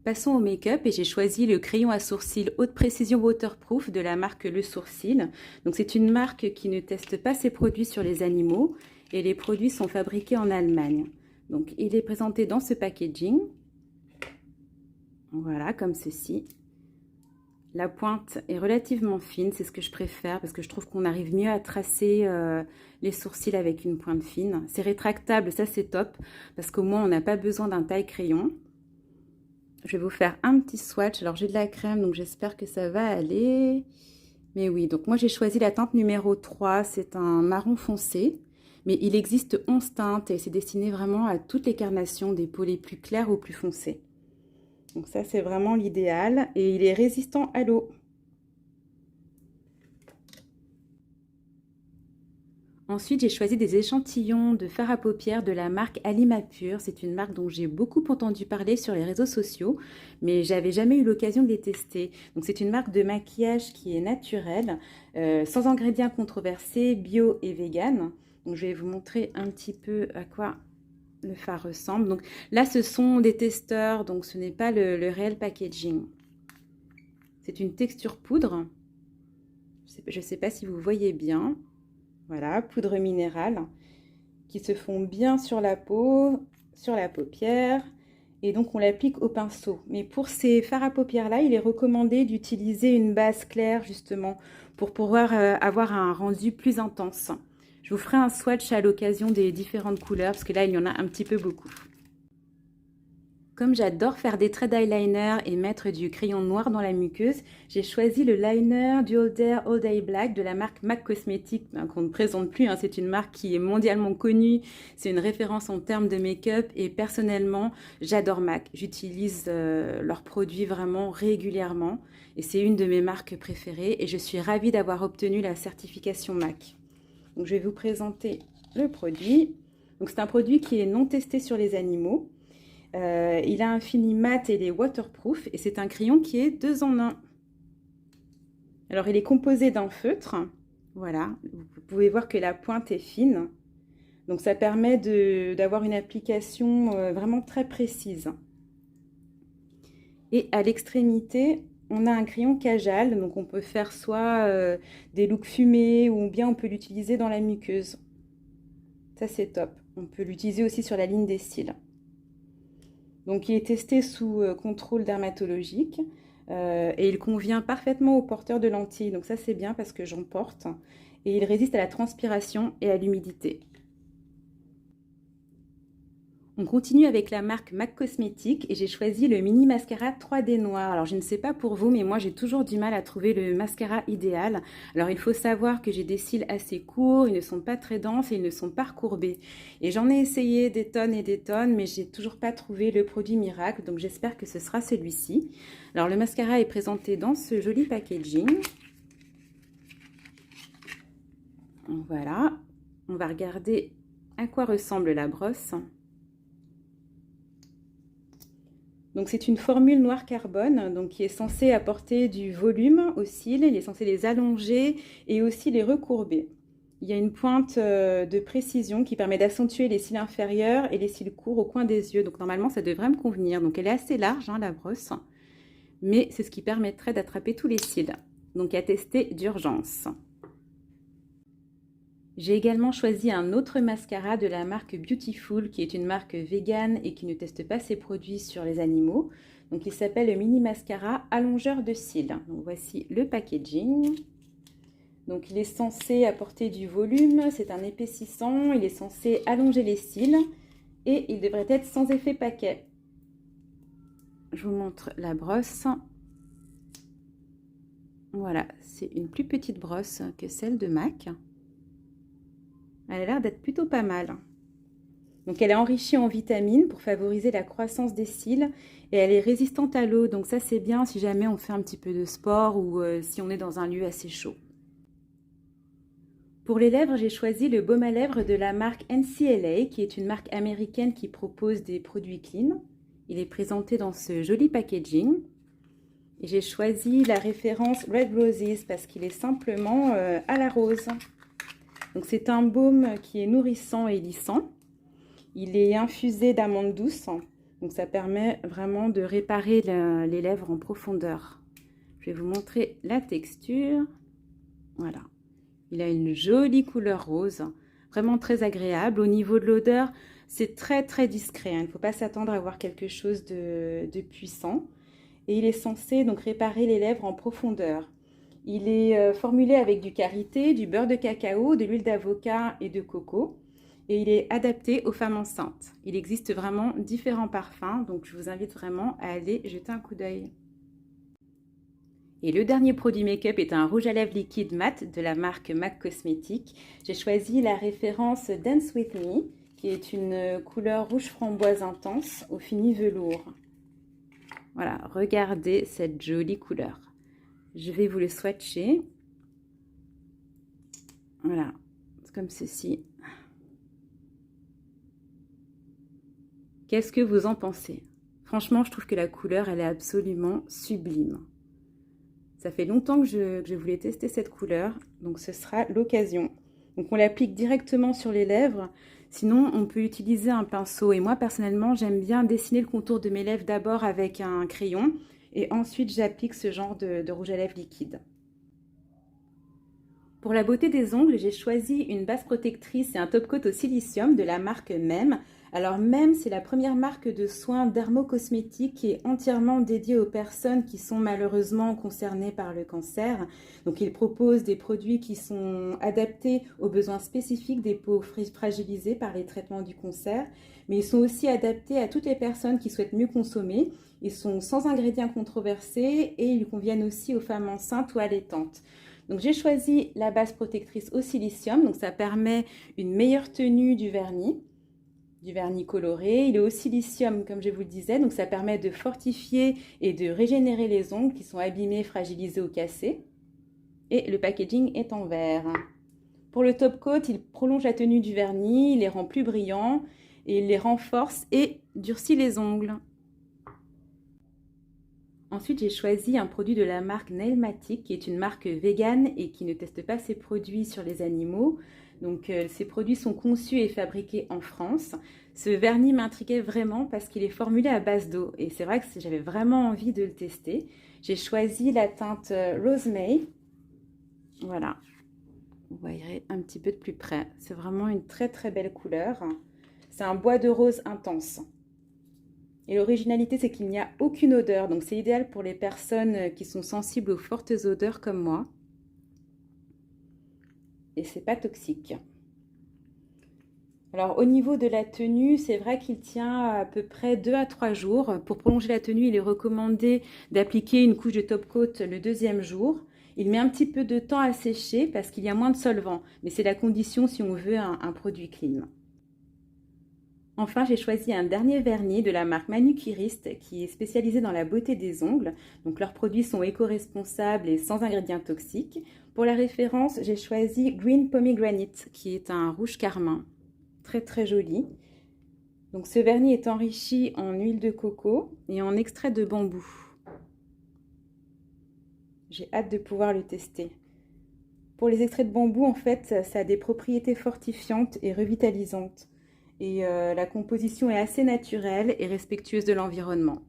Passons au make-up et j'ai choisi le crayon à sourcils haute précision waterproof de la marque Le Sourcil. Donc c'est une marque qui ne teste pas ses produits sur les animaux et les produits sont fabriqués en Allemagne. Donc il est présenté dans ce packaging. Voilà, comme ceci. La pointe est relativement fine, c'est ce que je préfère parce que je trouve qu'on arrive mieux à tracer les sourcils avec une pointe fine. C'est rétractable, ça c'est top parce qu'au moins on n'a pas besoin d'un taille-crayon. Je vais vous faire un petit swatch. Alors j'ai de la crème, donc j'espère que ça va aller. Mais oui, donc moi j'ai choisi la teinte numéro 3. C'est un marron foncé. Mais il existe 11 teintes et c'est destiné vraiment à toutes les carnations, des peaux les plus claires aux plus foncées. Donc ça c'est vraiment l'idéal. Et il est résistant à l'eau. Ensuite, j'ai choisi des échantillons de fard à paupières de la marque Alimapur. C'est une marque dont j'ai beaucoup entendu parler sur les réseaux sociaux, mais j'avais jamais eu l'occasion de les tester. Donc, c'est une marque de maquillage qui est naturelle, sans ingrédients controversés, bio et vegan. Donc, je vais vous montrer un petit peu à quoi le fard ressemble. Donc, là, ce sont des testeurs, donc ce n'est pas le réel packaging. C'est une texture poudre. Je ne sais pas si vous voyez bien. Voilà, poudre minérale qui se fond bien sur la peau, sur la paupière. Et donc, on l'applique au pinceau. Mais pour ces fards à paupières-là, il est recommandé d'utiliser une base claire, justement, pour pouvoir avoir un rendu plus intense. Je vous ferai un swatch à l'occasion des différentes couleurs, parce que là, il y en a un petit peu beaucoup. Comme j'adore faire des traits d'eyeliner et mettre du crayon noir dans la muqueuse, j'ai choisi le liner du All Day Black de la marque MAC Cosmetics, qu'on ne présente plus. C'est une marque qui est mondialement connue, c'est une référence en termes de make-up et personnellement, j'adore MAC. J'utilise leurs produits vraiment régulièrement et c'est une de mes marques préférées et je suis ravie d'avoir obtenu la certification MAC. Donc, je vais vous présenter le produit. Donc, c'est un produit qui est non testé sur les animaux. Il a un fini mat et il est waterproof et c'est un crayon qui est 2 en 1. Alors il est composé d'un feutre, voilà, vous pouvez voir que la pointe est fine, donc ça permet d'avoir une application vraiment très précise. Et à l'extrémité, on a un crayon Kajal, donc on peut faire soit des looks fumés ou bien on peut l'utiliser dans la muqueuse. Ça c'est top, on peut l'utiliser aussi sur la ligne des cils. Donc il est testé sous contrôle dermatologique et il convient parfaitement aux porteurs de lentilles. Donc ça c'est bien parce que j'en porte. Et il résiste à la transpiration et à l'humidité. On continue avec la marque MAC Cosmetics et j'ai choisi le mini mascara 3D noir. Alors je ne sais pas pour vous, mais moi j'ai toujours du mal à trouver le mascara idéal. Alors il faut savoir que j'ai des cils assez courts, ils ne sont pas très denses et ils ne sont pas recourbés. Et j'en ai essayé des tonnes, mais j'ai toujours pas trouvé le produit miracle. Donc j'espère que ce sera celui-ci. Alors le mascara est présenté dans ce joli packaging. Voilà, on va regarder à quoi ressemble la brosse. Donc c'est une formule noir carbone donc qui est censée apporter du volume aux cils, il est censé les allonger et aussi les recourber. Il y a une pointe de précision qui permet d'accentuer les cils inférieurs et les cils courts au coin des yeux. Donc normalement ça devrait me convenir. Donc elle est assez large la brosse, mais c'est ce qui permettrait d'attraper tous les cils. Donc à tester d'urgence. J'ai également choisi un autre mascara de la marque Beautiful, qui est une marque vegan et qui ne teste pas ses produits sur les animaux. Donc il s'appelle le mini mascara allongeur de cils. Donc voici le packaging. Donc il est censé apporter du volume, c'est un épaississant, il est censé allonger les cils et il devrait être sans effet paquet. Je vous montre la brosse. Voilà, c'est une plus petite brosse que celle de MAC. Elle a l'air d'être plutôt pas mal. Donc elle est enrichie en vitamines pour favoriser la croissance des cils et elle est résistante à l'eau. Donc ça c'est bien si jamais on fait un petit peu de sport ou si on est dans un lieu assez chaud. Pour les lèvres, j'ai choisi le baume à lèvres de la marque NCLA qui est une marque américaine qui propose des produits clean. Il est présenté dans ce joli packaging. Et j'ai choisi la référence Red Roses parce qu'il est simplement à la rose. Donc c'est un baume qui est nourrissant et lissant. Il est infusé d'amandes douces. Donc ça permet vraiment de réparer les lèvres en profondeur. Je vais vous montrer la texture. Voilà. Il a une jolie couleur rose, vraiment très agréable. Au niveau de l'odeur, c'est très très discret. Il ne faut pas s'attendre à avoir quelque chose de puissant. Et il est censé donc réparer les lèvres en profondeur. Il est formulé avec du karité, du beurre de cacao, de l'huile d'avocat et de coco. Et il est adapté aux femmes enceintes. Il existe vraiment différents parfums, donc je vous invite vraiment à aller jeter un coup d'œil. Et le dernier produit make-up est un rouge à lèvres liquide mat de la marque MAC Cosmetics. J'ai choisi la référence Dance With Me, qui est une couleur rouge framboise intense au fini velours. Voilà, regardez cette jolie couleur. Je vais vous le swatcher. Voilà, c'est comme ceci. Qu'est-ce que vous en pensez? Franchement, je trouve que la couleur, elle est absolument sublime. Ça fait longtemps que je voulais tester cette couleur, donc ce sera l'occasion. Donc on l'applique directement sur les lèvres, sinon on peut utiliser un pinceau. Et moi personnellement, j'aime bien dessiner le contour de mes lèvres d'abord avec un crayon et ensuite j'applique ce genre de rouge à lèvres liquide. Pour la beauté des ongles, j'ai choisi une base protectrice et un top coat au silicium de la marque Mem. Alors Mem, c'est la première marque de soins dermocosmétiques qui est entièrement dédiée aux personnes qui sont malheureusement concernées par le cancer. Donc ils proposent des produits qui sont adaptés aux besoins spécifiques des peaux fragilisées par les traitements du cancer, mais ils sont aussi adaptés à toutes les personnes qui souhaitent mieux consommer. Ils sont sans ingrédients controversés et ils conviennent aussi aux femmes enceintes ou allaitantes. Donc j'ai choisi la base protectrice au silicium, donc ça permet une meilleure tenue du vernis coloré. Il est au silicium comme je vous le disais, donc ça permet de fortifier et de régénérer les ongles qui sont abîmés, fragilisés ou cassés. Et le packaging est en verre. Pour le top coat, il prolonge la tenue du vernis, il les rend plus brillants et il les renforce et durcit les ongles. Ensuite, j'ai choisi un produit de la marque Nailmatic, qui est une marque végane et qui ne teste pas ses produits sur les animaux. Donc, ces produits sont conçus et fabriqués en France. Ce vernis m'intriguait vraiment parce qu'il est formulé à base d'eau. Et c'est vrai que j'avais vraiment envie de le tester. J'ai choisi la teinte Rose May. Voilà. Vous voyez un petit peu de plus près. C'est vraiment une très très belle couleur. C'est un bois de rose intense. Et l'originalité, c'est qu'il n'y a aucune odeur. Donc, c'est idéal pour les personnes qui sont sensibles aux fortes odeurs comme moi. Et c'est pas toxique. Alors, au niveau de la tenue, c'est vrai qu'il tient à peu près 2 à 3 jours. Pour prolonger la tenue, il est recommandé d'appliquer une couche de top coat le deuxième jour. Il met un petit peu de temps à sécher parce qu'il y a moins de solvant. Mais c'est la condition si on veut un produit clean. Enfin, j'ai choisi un dernier vernis de la marque Manucuriste qui est spécialisé dans la beauté des ongles. Donc leurs produits sont éco-responsables et sans ingrédients toxiques. Pour la référence, j'ai choisi Green Pomegranate qui est un rouge carmin. Très très joli. Donc ce vernis est enrichi en huile de coco et en extrait de bambou. J'ai hâte de pouvoir le tester. Pour les extraits de bambou, en fait, ça a des propriétés fortifiantes et revitalisantes. Et la composition est assez naturelle et respectueuse de l'environnement.